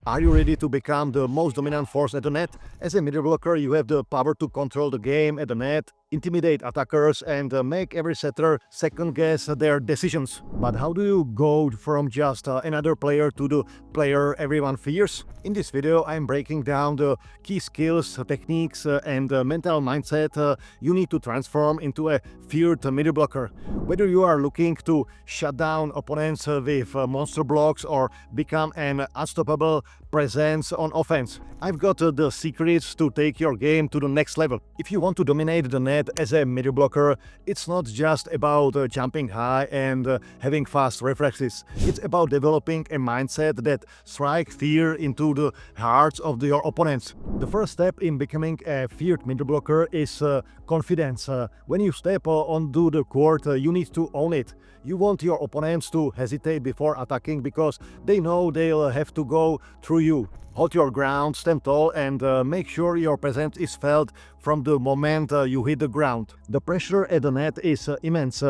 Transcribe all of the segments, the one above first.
Are you ready to become the most dominant force at the net? As a middle blocker, you have the power to control the game at the net, intimidate attackers, and make every setter second guess their decisions. But how do you go from just another player to the player everyone fears? In this video, I'm breaking down the key skills, techniques, and mental mindset you need to transform into a feared middle blocker. Whether you are looking to shut down opponents with monster blocks or become an unstoppable presence on offense, I've got the secrets to take your game to the next level. If you want to dominate the net as a middle blocker, it's not just about jumping high and having fast reflexes. It's about developing a mindset that strikes fear into the hearts of your opponents. The first step in becoming a feared middle blocker is confidence. When you step onto the court, you need to own it. You want your opponents to hesitate before attacking because they know they'll have to go through you. Hold your ground, stand tall, and make sure your presence is felt from the moment you hit the ground. The pressure at the net is immense,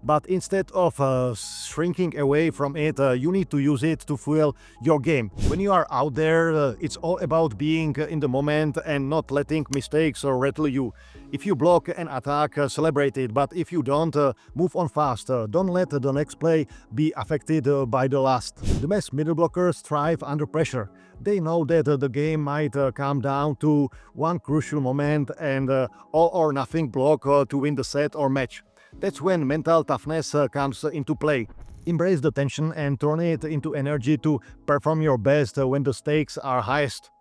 but instead of shrinking away from it, you need to use it to fuel your game. When you are out there, it's all about being in the moment and not letting mistakes rattle you. If you block an attack, celebrate it, but if you don't, move on fast. Don't let the next play be affected by the last. The best middle blockers thrive under pressure. They know that the game might come down to one crucial moment and all or nothing block to win the set or match. That's when mental toughness comes into play. Embrace the tension and turn it into energy to perform your best when the stakes are highest.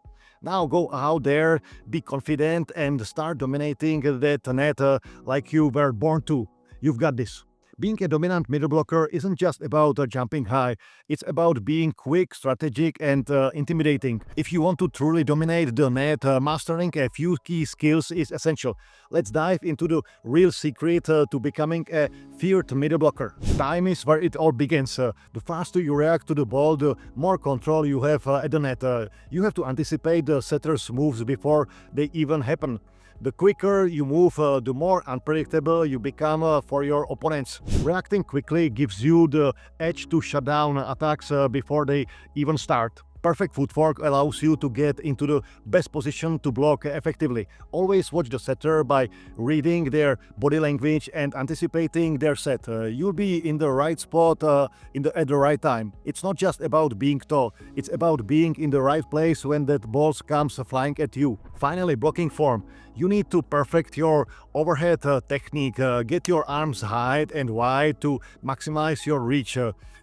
Now go out there, be confident, and start dominating that net like you were born to. You've got this. Being a dominant middle blocker isn't just about jumping high, it's about being quick, strategic, and intimidating. If you want to truly dominate the net, mastering a few key skills is essential. Let's dive into the real secret to becoming a feared middle blocker. Time is where it all begins. The faster you react to the ball, the more control you have at the net. You have to anticipate the setter's moves before they even happen. The quicker you move, the more unpredictable you become for your opponents. Reacting quickly gives you the edge to shut down attacks before they even start. Perfect footwork allows you to get into the best position to block effectively. Always watch the setter by reading their body language and anticipating their set. You'll be in the right spot at the right time. It's not just about being tall, it's about being in the right place when that ball comes flying at you. Finally, blocking form. You need to perfect your overhead technique. Get your arms high and wide to maximize your reach.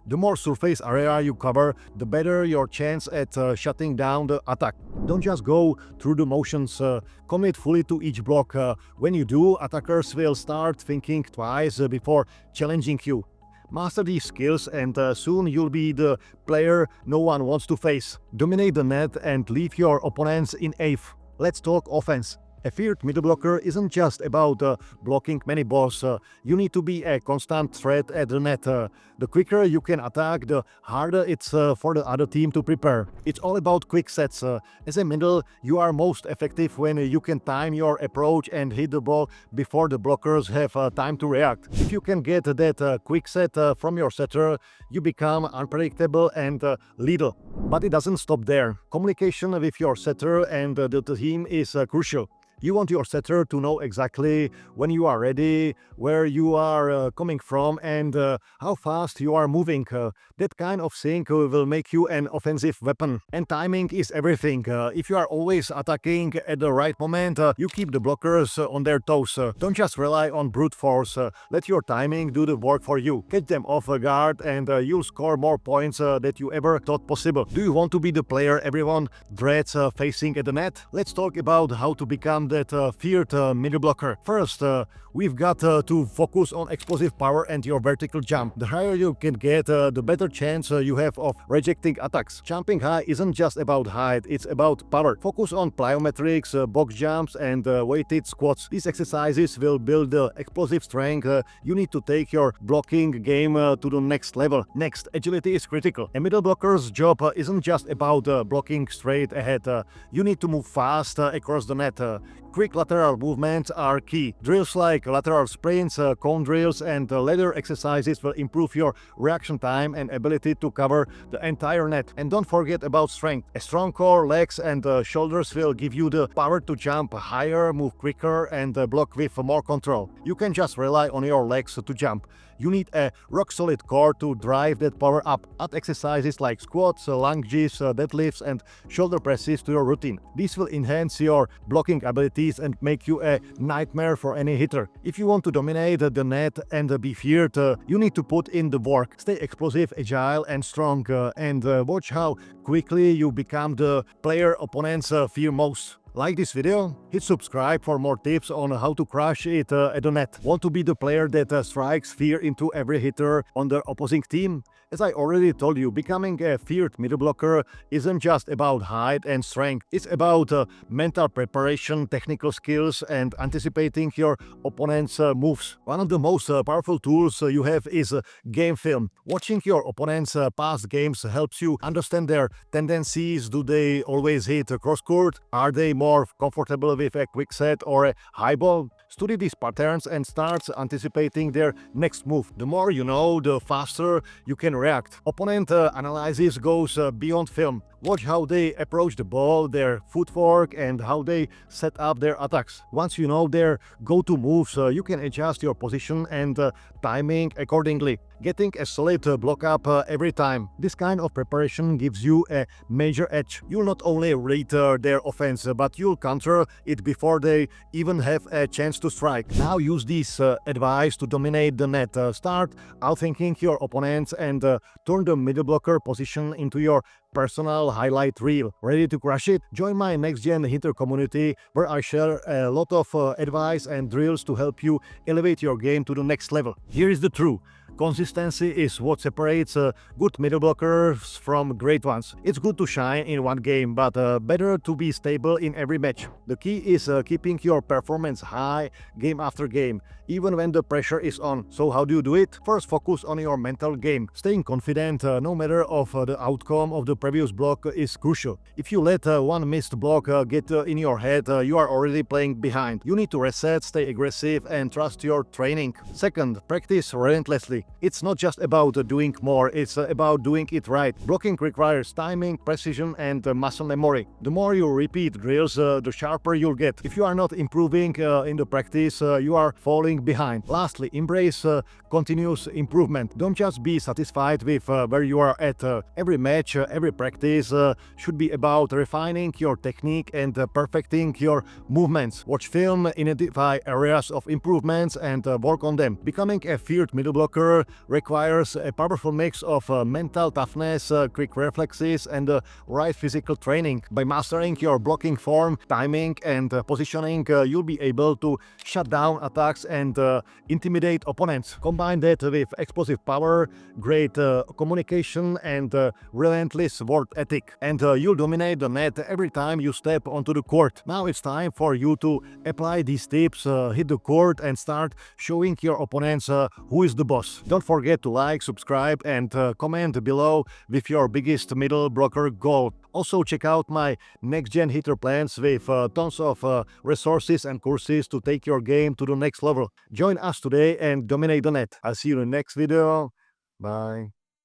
The more surface area you cover, the better your chance at shutting down the attack. Don't just go through the motions, commit fully to each block. When you do, attackers will start thinking twice before challenging you. Master these skills and soon you'll be the player no one wants to face. Dominate the net and leave your opponents in awe. Let's talk offense. A feared middle blocker isn't just about blocking many balls. You need to be a constant threat at the net. The quicker you can attack, the harder it's for the other team to prepare. It's all about quick sets. As a middle, you are most effective when you can time your approach and hit the ball before the blockers have time to react. If you can get that quick set from your setter, you become unpredictable and lethal. But it doesn't stop there. Communication with your setter and the team is crucial. You want your setter to know exactly when you are ready, where you are coming from, and how fast you are moving. That kind of thing will make you an offensive weapon. And timing is everything. If you are always attacking at the right moment, you keep the blockers on their toes. Don't just rely on brute force. Let your timing do the work for you. Catch them off guard and you'll score more points than you ever thought possible. Do you want to be the player everyone dreads facing at the net? Let's talk about how to become that feared middle blocker. First, we've got to focus on explosive power and your vertical jump. The higher you can get, the better chance you have of rejecting attacks. Jumping high isn't just about height, it's about power. Focus on plyometrics, box jumps, and weighted squats. These exercises will build the explosive strength you need to take your blocking game to the next level. Next, agility is critical. A middle blocker's job isn't just about blocking straight ahead. You need to move fast across the net. Quick lateral movements are key. Drills like lateral sprints, cone drills, and ladder exercises will improve your reaction time and ability to cover the entire net. And don't forget about strength. A strong core, legs, and shoulders will give you the power to jump higher, move quicker, and block with more control. You can just rely on your legs to jump. You need a rock-solid core to drive that power up. Add exercises like squats, lunges, deadlifts, and shoulder presses to your routine. These will enhance your blocking abilities and make you a nightmare for any hitter. If you want to dominate the net and be feared, you need to put in the work. Stay explosive, agile, and strong, and watch how quickly you become the player opponents fear most. Like this video? Hit subscribe for more tips on how to crush it at the net. Want to be the player that strikes fear into every hitter on the opposing team? As I already told you, becoming a feared middle blocker isn't just about height and strength. It's about mental preparation, technical skills, and anticipating your opponent's moves. One of the most powerful tools you have is game film. Watching your opponent's past games helps you understand their tendencies. Do they always hit cross court? Are they more comfortable with a quick set or a high ball? Study these patterns and start anticipating their next move. The more you know, the faster you can react. Opponent analysis goes beyond film. Watch how they approach the ball, their footwork, and how they set up their attacks. Once you know their go-to moves, you can adjust your position and timing accordingly, getting a solid block up every time. This kind of preparation gives you a major edge. You'll not only read their offense, but you'll counter it before they even have a chance to strike. Now use this advice to dominate the net. Start outthinking your opponents and turn the middle blocker position into your personal highlight reel. Ready to crush it? Join my next gen hitter community where I share a lot of advice and drills to help you elevate your game to the next level. Here is the truth. Consistency is what separates good middle blockers from great ones. It's good to shine in one game, but better to be stable in every match. The key is keeping your performance high game after game, even when the pressure is on. So how do you do it? First, focus on your mental game. Staying confident no matter of the outcome of the previous block is crucial. If you let one missed block get in your head, you are already playing behind. You need to reset, stay aggressive, and trust your training. Second, practice relentlessly. It's not just about doing more, it's about doing it right. Blocking requires timing, precision, and muscle memory. The more you repeat drills, the sharper you'll get. If you are not improving in the practice, you are falling behind. Lastly, embrace continuous improvement. Don't just be satisfied with where you are at. Every match, every practice should be about refining your technique and perfecting your movements. Watch film, identify areas of improvements, and work on them. Becoming a feared middle blocker requires a powerful mix of mental toughness, quick reflexes, and right physical training. By mastering your blocking form, timing, and positioning, you'll be able to shut down attacks and intimidate opponents. Combine that with explosive power, great communication, and relentless work ethic, and you'll dominate the net every time you step onto the court. Now it's time for you to apply these tips, hit the court, and start showing your opponents who is the boss. Don't forget to like, subscribe, and comment below with your biggest middle blocker goal. Also check out my next-gen hitter plans with tons of resources and courses to take your game to the next level. Join us today and dominate the net. I'll see you in the next video. Bye.